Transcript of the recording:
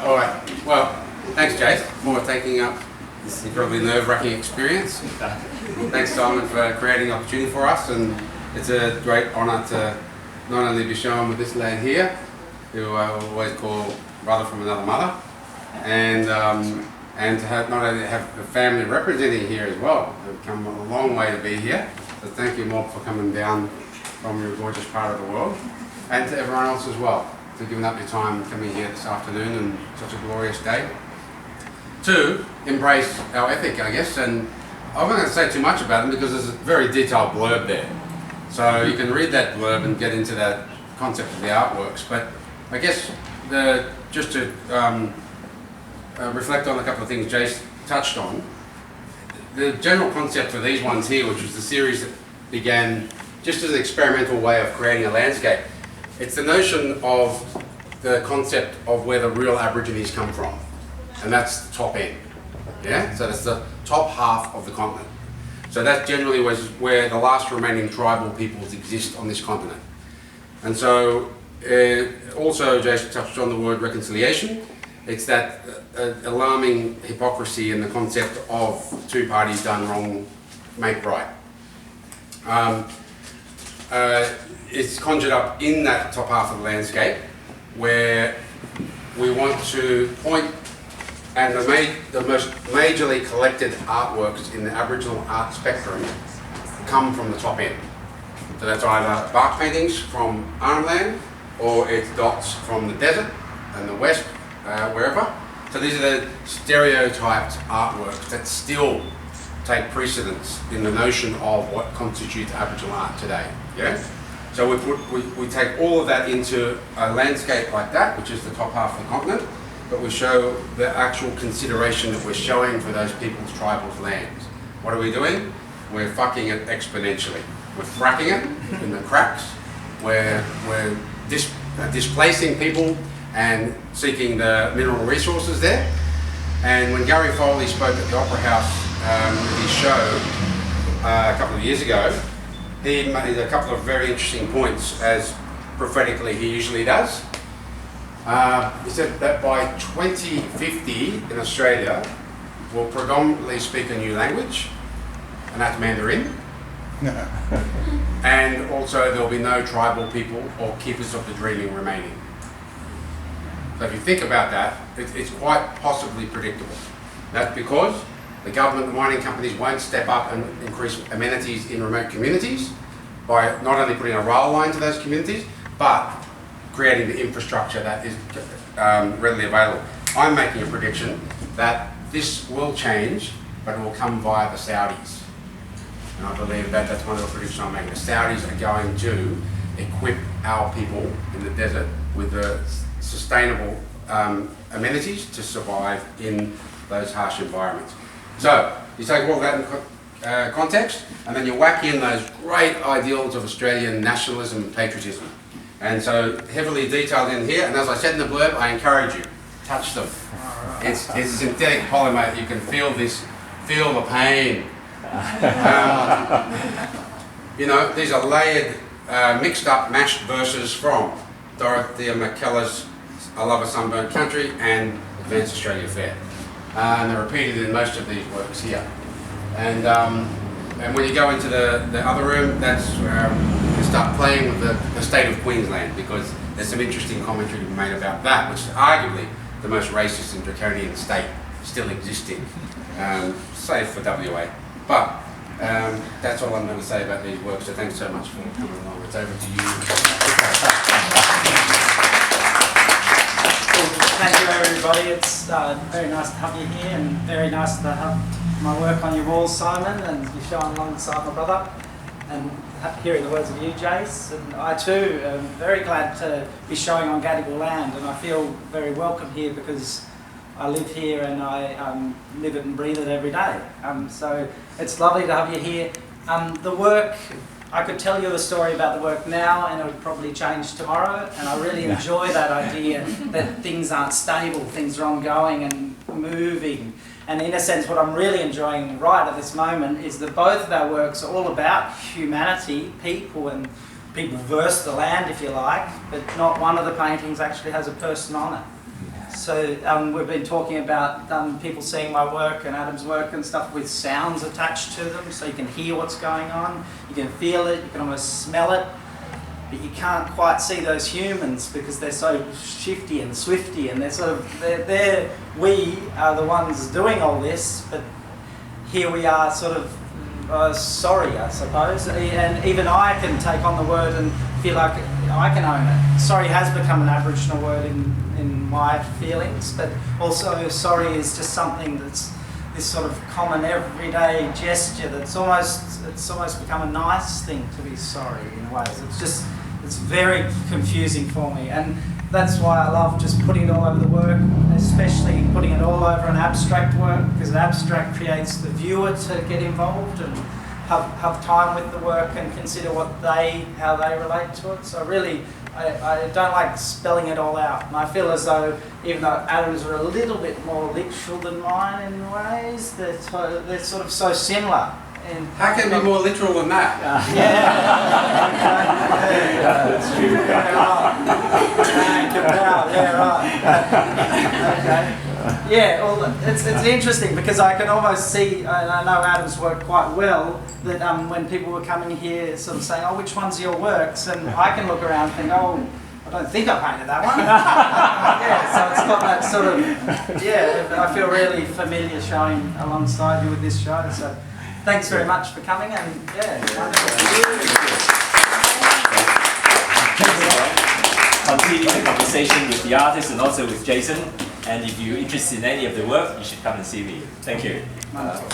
All right. Well, thanks, Jace, for taking up this incredibly nerve-wracking experience. Thanks, Simon, for creating the opportunity for us, and it's a great honour to not only be shown with this lad here, who I always call brother from another mother, and to have not only have the family representing here as well. They've come a long way to be here. So thank you, Mob, for coming down from your gorgeous part of the world, and to everyone else as well, for giving up your time coming here this afternoon and such a glorious day to embrace our ethic, I guess. And I'm not going to say too much about it because there's a very detailed blurb there. So you can read that blurb and get into that concept of the artworks. But I guess just to reflect on a couple of things Jace touched on, the general concept for these ones here, which was the series that began just as an experimental way of creating a landscape, it's the notion of the concept of where the real Aborigines come from, and that's the top end. Yeah, so that's the top half of the continent. So that generally was where the last remaining tribal peoples exist on this continent. And so also Jason touched on the word reconciliation. It's that alarming hypocrisy in the concept of two parties done wrong make right. It's conjured up in that top half of the landscape where we want to point, and the most majorly collected artworks in the Aboriginal art spectrum come from the top end. So that's either bark paintings from Arnhem Land, or it's dots from the desert and the west, wherever. So these are the stereotyped artworks that still take precedence in the notion of what constitutes Aboriginal art today. Yeah? So we take all of that into a landscape like that, which is the top half of the continent, but we show the actual consideration that we're showing for those people's tribal lands. What are we doing? We're fucking it exponentially. We're fracking it in the cracks. We're displacing people and seeking the mineral resources there. And when Gary Foley spoke at the Opera House with his show a couple of years ago, he made a couple of very interesting points, as prophetically he usually does. He said that by 2050 in Australia, we'll predominantly speak a new language, and that's Mandarin. And also there'll be no tribal people or keepers of the dreaming remaining. So if you think about that, it's quite possibly predictable. That's because the government, the mining companies won't step up and increase amenities in remote communities by not only putting a rail line to those communities, but creating the infrastructure that is readily available. I'm making a prediction that this will change, but it will come via the Saudis. And I believe that that's one of the predictions I'm making. The Saudis are going to equip our people in the desert with the sustainable amenities to survive in those harsh environments. So you take all that in context, and then you whack in those great ideals of Australian nationalism and patriotism. And so heavily detailed in here, and as I said in the blurb, I encourage you, touch them. It's synthetic polymer, you can feel the pain. You know, these are layered, mixed up, mashed verses from Dorothea McKellar's I Love a Sunburnt Country and Advanced Australia Fair. And they're repeated in most of these works here. And when you go into the other room, that's you start playing with the state of Queensland, because there's some interesting commentary to be made about that, which is arguably the most racist and draconian state still existing, save for WA. But that's all I'm going to say about these works, so thanks so much for coming along. It's over to you. Thank you, everybody. It's very nice to have you here, and very nice to have my work on your walls, Simon, and you showing alongside my brother, and hearing the words of you, Jace. And I too am very glad to be showing on Gadigal land, and I feel very welcome here because I live here and I live it and breathe it every day. So it's lovely to have you here. The work, I could tell you a story about the work now and it would probably change tomorrow, and I really enjoy that idea that things aren't stable, things are ongoing and moving. And in a sense, what I'm really enjoying right at this moment is that both of our works are all about humanity, people, and people versus the land, if you like, but not one of the paintings actually has a person on it. So we've been talking about people seeing my work and Adam's work and stuff with sounds attached to them, so you can hear what's going on, you can feel it, you can almost smell it, but you can't quite see those humans because they're so shifty and swifty, and we are the ones doing all this, but here we are sort of sorry, I suppose, and even I can take on the word and feel like I can own it. Sorry has become an Aboriginal word in my feelings, but also sorry is just something that's this sort of common everyday gesture that's almost become a nice thing to be sorry in ways. It's very confusing for me, and that's why I love just putting it all over the work, especially putting it all over an abstract work, because an abstract creates the viewer to get involved and have time with the work and consider how they relate to it. So really, I don't like spelling it all out. And I feel as though, even though Adam's are a little bit more literal than mine in ways, they're sort of so similar. And How can it be more literal than that? That's true. Okay. Yeah, well, it's interesting because I can almost see, and I know Adam's work quite well, that when people were coming here sort of saying, oh, which one's your works? And I can look around and think, oh, I don't think I painted that one. Yeah, so it's got that sort of, I feel really familiar showing alongside you with this show. So thanks very much for coming, and wonderful. Continue the conversation with the artist and also with Jason. And if you're interested in any of the work, you should come and see me. Thank you. Wonderful.